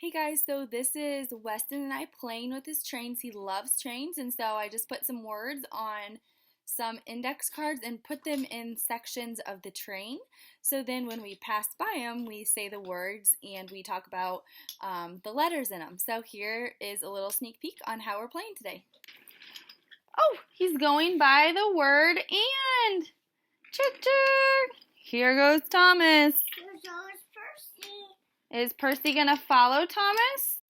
Hey guys, so this is Weston and I playing with his trains. He loves trains, and so I just put some words on some index cards and put them in sections of the train. So then when we pass by them, we say the words and we talk about the letters in them. So here is a little sneak peek on how we're playing today. Oh, he's going by the word and. Choo-choo! Here goes Thomas. Is Percy gonna follow Thomas?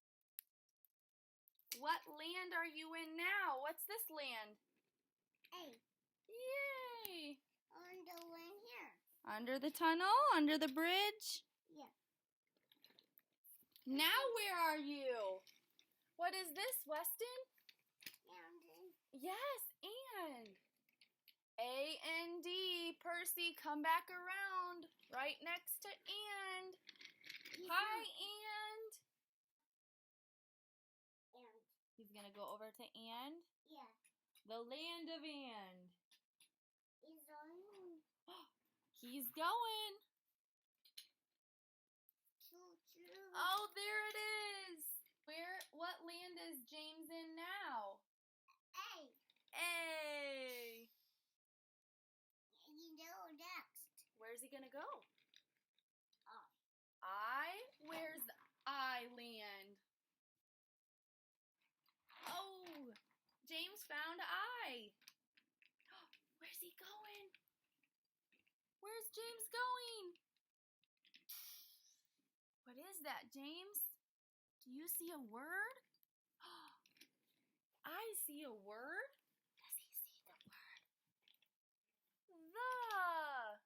What land are you in now? What's this land? Hey. Yay! On the land here. Under the tunnel? Under the bridge? Yeah. Now where are you? What is this, Weston? And Yes, and. A-N-D. Percy, come back around. Right next to and. Hi, and. And. He's gonna go over to and. Yeah. The land of and. He's on. He's going. Choo-choo. Oh, there it is. What land is James in now? Hey. A. You know next. Where's he gonna go? Oh. I? Where's I land? Oh, James found I. Where's he going? Where's James going? What is that, James? Do you see a word? I see a word. Does he see the word? The.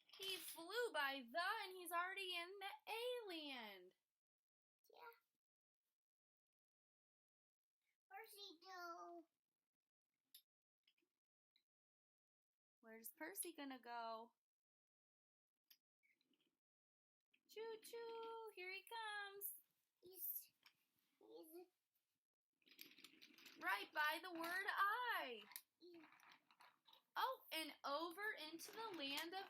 He flew by the and he's already in the A land. Yeah. Percy, go. Where's Percy gonna go? Choo-choo, here he comes. He's Right by the word I. Oh, and over into the land of